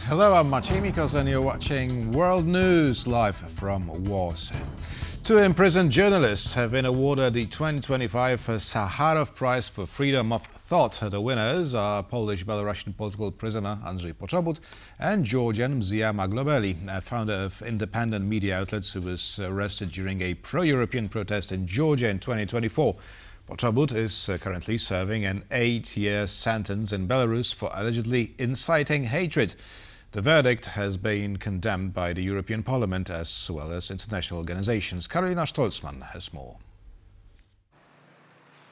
Hello, I'm Maciej Mikos and you're watching World News live from Warsaw. Two imprisoned journalists have been awarded the 2025 Sakharov Prize for freedom of thought. The winners are Polish-Belarusian political prisoner Andrzej Poczobut and Georgian Mzia Amaglobeli, a founder of independent media outlets who was arrested during a pro-European protest in Georgia in 2024. Poczobut is currently serving an 8-year sentence in Belarus for allegedly inciting hatred. The verdict has been condemned by the European Parliament as well as international organizations. Karolina Stolzman has more.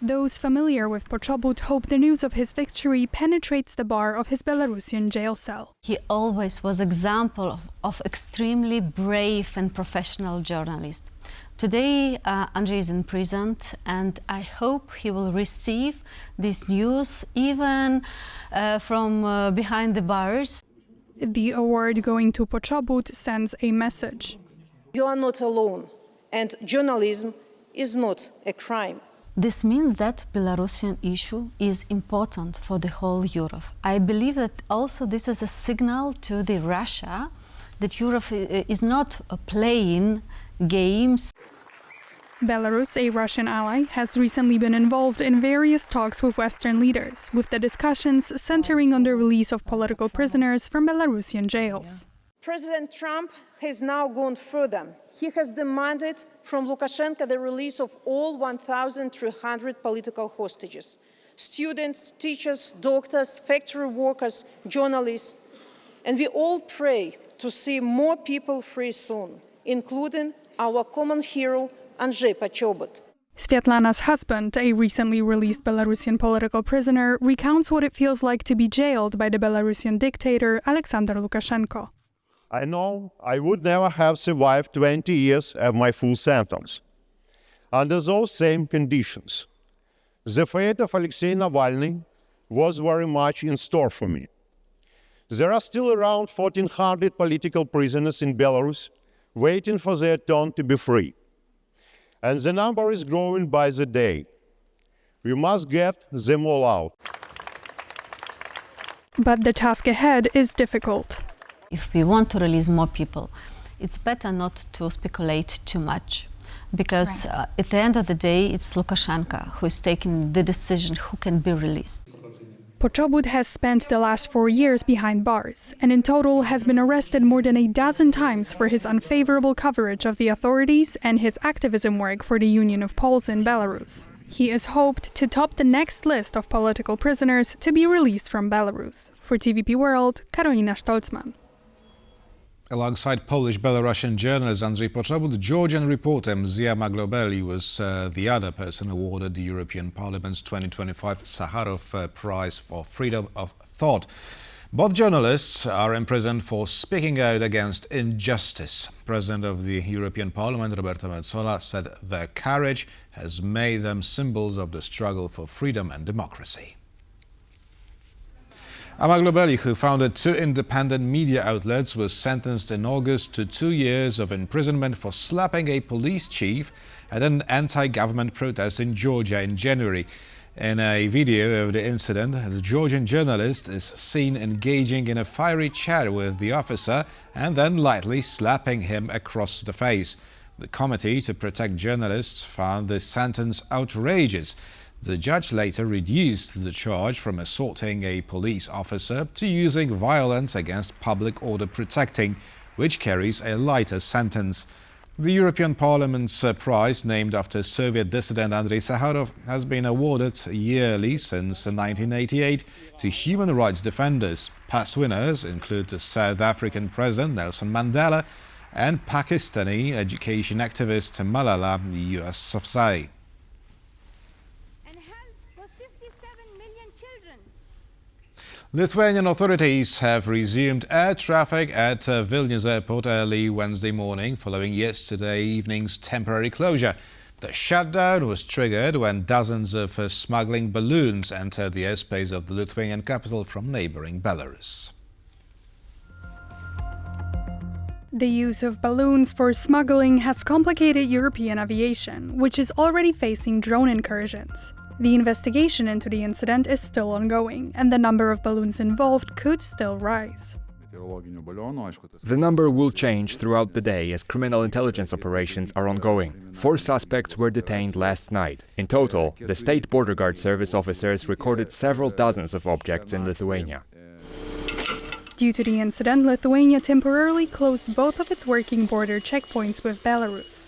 Those familiar with Poczobut hope the news of his victory penetrates the bar of his Belarusian jail cell. He always was an example of extremely brave and professional journalist. Today, Andrzej is imprisoned, and I hope he will receive this news even from behind the bars. The award going to Poczobut sends a message. You are not alone, and journalism is not a crime. This means that Belarusian issue is important for the whole Europe. I believe that also this is a signal to the Russia that Europe is not playing games. Belarus, a Russian ally, has recently been involved in various talks with Western leaders, with the discussions centering on the release of political prisoners from Belarusian jails. President Trump has now gone further. He has demanded from Lukashenko the release of all 1,300 political hostages: students, teachers, doctors, factory workers, journalists. And we all pray to see more people free soon, including our common hero, Andrzej Poczobut. Svetlana's husband, a recently released Belarusian political prisoner, recounts what it feels like to be jailed by the Belarusian dictator Alexander Lukashenko. I know I would never have survived 20 years of my full sentence under those same conditions. The fate of Alexei Navalny was very much in store for me. There are still around 1,400 political prisoners in Belarus waiting for their turn to be free. And the number is growing by the day. We must get them all out. But the task ahead is difficult. If we want to release more people, it's better not to speculate too much, because at the end of the day, it's Lukashenko who is taking the decision who can be released. Poczobut has spent the last 4 years behind bars, and in total has been arrested more than a dozen times for his unfavorable coverage of the authorities and his activism work for the Union of Poles in Belarus. He is hoped to top the next list of political prisoners to be released from Belarus. For TVP World, Karolina Stolzman. Alongside Polish-Belarusian journalist Andrzej Poczobut, Georgian reporter Mzia Amaglobeli was the other person awarded the European Parliament's 2025 Sakharov Prize for freedom of thought. Both journalists are imprisoned for speaking out against injustice. President of the European Parliament Roberta Metsola said their courage has made them symbols of the struggle for freedom and democracy. Amaglobeli, who founded two independent media outlets, was sentenced in August to 2 years of imprisonment for slapping a police chief at an anti-government protest in Georgia in January. In a video of the incident, the Georgian journalist is seen engaging in a fiery chat with the officer and then lightly slapping him across the face. The Committee to Protect Journalists found the sentence outrageous. The judge later reduced the charge from assaulting a police officer to using violence against public order protecting, which carries a lighter sentence. The European Parliament's prize, named after Soviet dissident Andrei Sakharov, has been awarded yearly since 1988 to human rights defenders. Past winners include the South African President Nelson Mandela and Pakistani education activist Malala Yousafzai. Lithuanian authorities have resumed air traffic at Vilnius airport early Wednesday morning following yesterday evening's temporary closure. The shutdown was triggered when dozens of smuggling balloons entered the airspace of the Lithuanian capital from neighboring Belarus. The use of balloons for smuggling has complicated European aviation, which is already facing drone incursions. The investigation into the incident is still ongoing, and the number of balloons involved could still rise. The number will change throughout the day as criminal intelligence operations are ongoing. 4 suspects were detained last night. In total, the State Border Guard Service officers recorded several dozens of objects in Lithuania. Due to the incident, Lithuania temporarily closed both of its working border checkpoints with Belarus.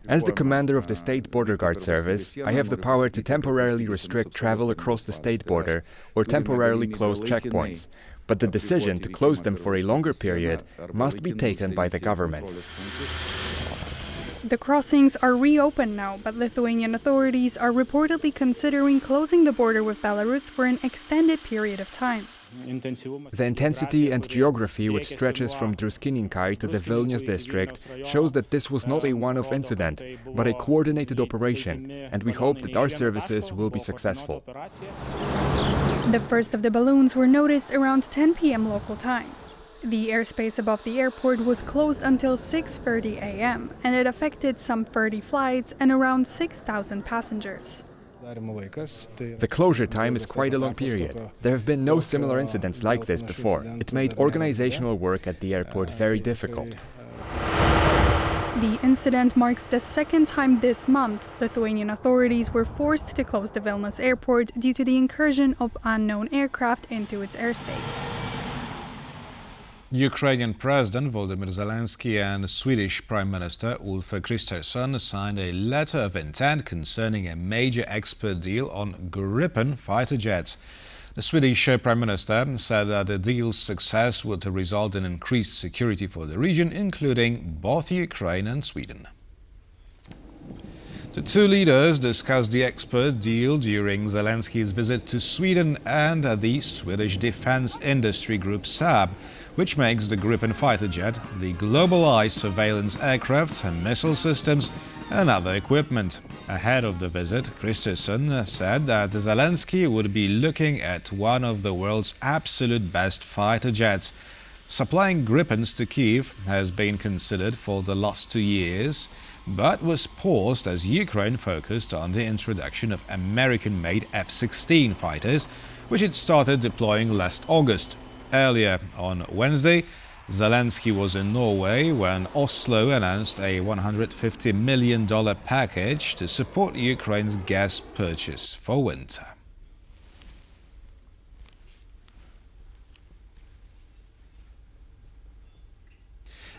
As the commander of the State Border Guard Service, I have the power to temporarily restrict travel across the state border or temporarily close checkpoints. But the decision to close them for a longer period must be taken by the government. The crossings are reopened now, but Lithuanian authorities are reportedly considering closing the border with Belarus for an extended period of time. The intensity and geography which stretches from Druskininkai to the Vilnius district shows that this was not a one-off incident, but a coordinated operation, and we hope that our services will be successful. The first of the balloons were noticed around 10 p.m. local time. The airspace above the airport was closed until 6:30 a.m., and it affected some 30 flights and around 6,000 passengers. The closure time is quite a long period. There have been no similar incidents like this before. It made organizational work at the airport very difficult. The incident marks the second time this month Lithuanian authorities were forced to close the Vilnius airport due to the incursion of unknown aircraft into its airspace. Ukrainian President Volodymyr Zelensky and Swedish Prime Minister Ulf Kristersson signed a letter of intent concerning a major export deal on Gripen fighter jets. The Swedish Prime Minister said that the deal's success would result in increased security for the region, including both Ukraine and Sweden. The two leaders discussed the export deal during Zelensky's visit to Sweden and the Swedish defense industry group Saab, which makes the Gripen fighter jet, the global eye surveillance aircraft and missile systems and other equipment. Ahead of the visit, Kristersson said that Zelensky would be looking at one of the world's absolute best fighter jets. Supplying Gripens to Kyiv has been considered for the last 2 years, but was paused as Ukraine focused on the introduction of American-made F-16 fighters, which it started deploying last August. Earlier on Wednesday, Zelensky was in Norway when Oslo announced a $150 million package to support Ukraine's gas purchase for winter.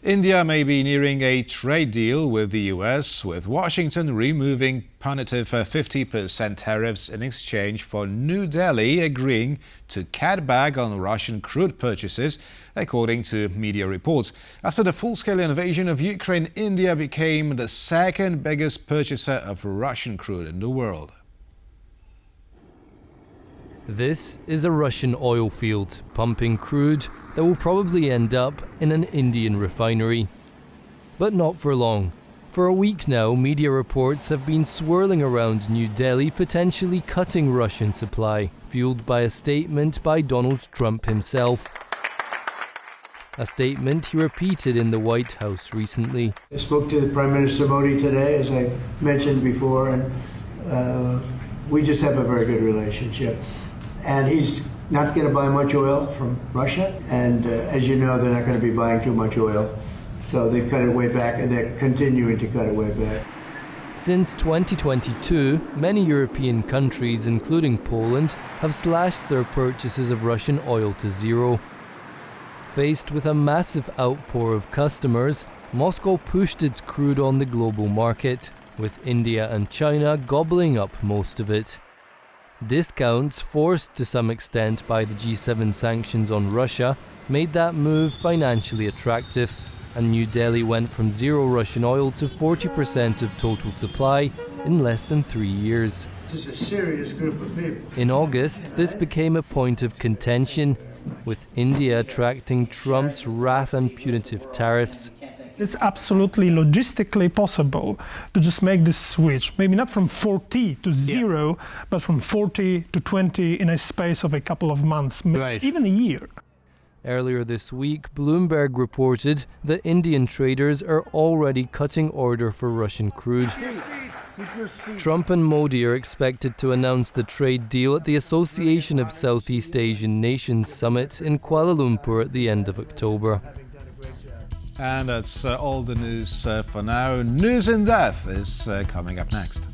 India may be nearing a trade deal with the US, with Washington removing punitive 50% tariffs in exchange for New Delhi agreeing to cut back on Russian crude purchases, according to media reports. After the full-scale invasion of Ukraine, India became the second biggest purchaser of Russian crude in the world. This is a Russian oil field pumping crude that will probably end up in an Indian refinery. But not for long. For a week now, media reports have been swirling around New Delhi potentially cutting Russian supply, fueled by a statement by Donald Trump himself. A statement he repeated in the White House recently. I spoke to the Prime Minister Modi today, as I mentioned before, and we just have a very good relationship. And he's not going to buy much oil from Russia, and as you know, they're not going to be buying too much oil. So they've cut it way back, and they're continuing to cut it way back. Since 2022, many European countries, including Poland, have slashed their purchases of Russian oil to zero. Faced with a massive outpour of customers, Moscow pushed its crude on the global market, with India and China gobbling up most of it. Discounts, forced to some extent by the G7 sanctions on Russia, made that move financially attractive, and New Delhi went from zero Russian oil to 40% of total supply in less than 3 years. This is a serious group of people. In August, this became a point of contention, with India attracting Trump's wrath and punitive tariffs. It's absolutely logistically possible to just make this switch, maybe not from 40 to 0, but from 40 to 20 in a space of a couple of months, right. Even a year. Earlier this week, Bloomberg reported that Indian traders are already cutting order for Russian crude. Trump and Modi are expected to announce the trade deal at the Association of Southeast Asian Nations Summit in Kuala Lumpur at the end of October. And that's all the news for now. News in Depth is coming up next.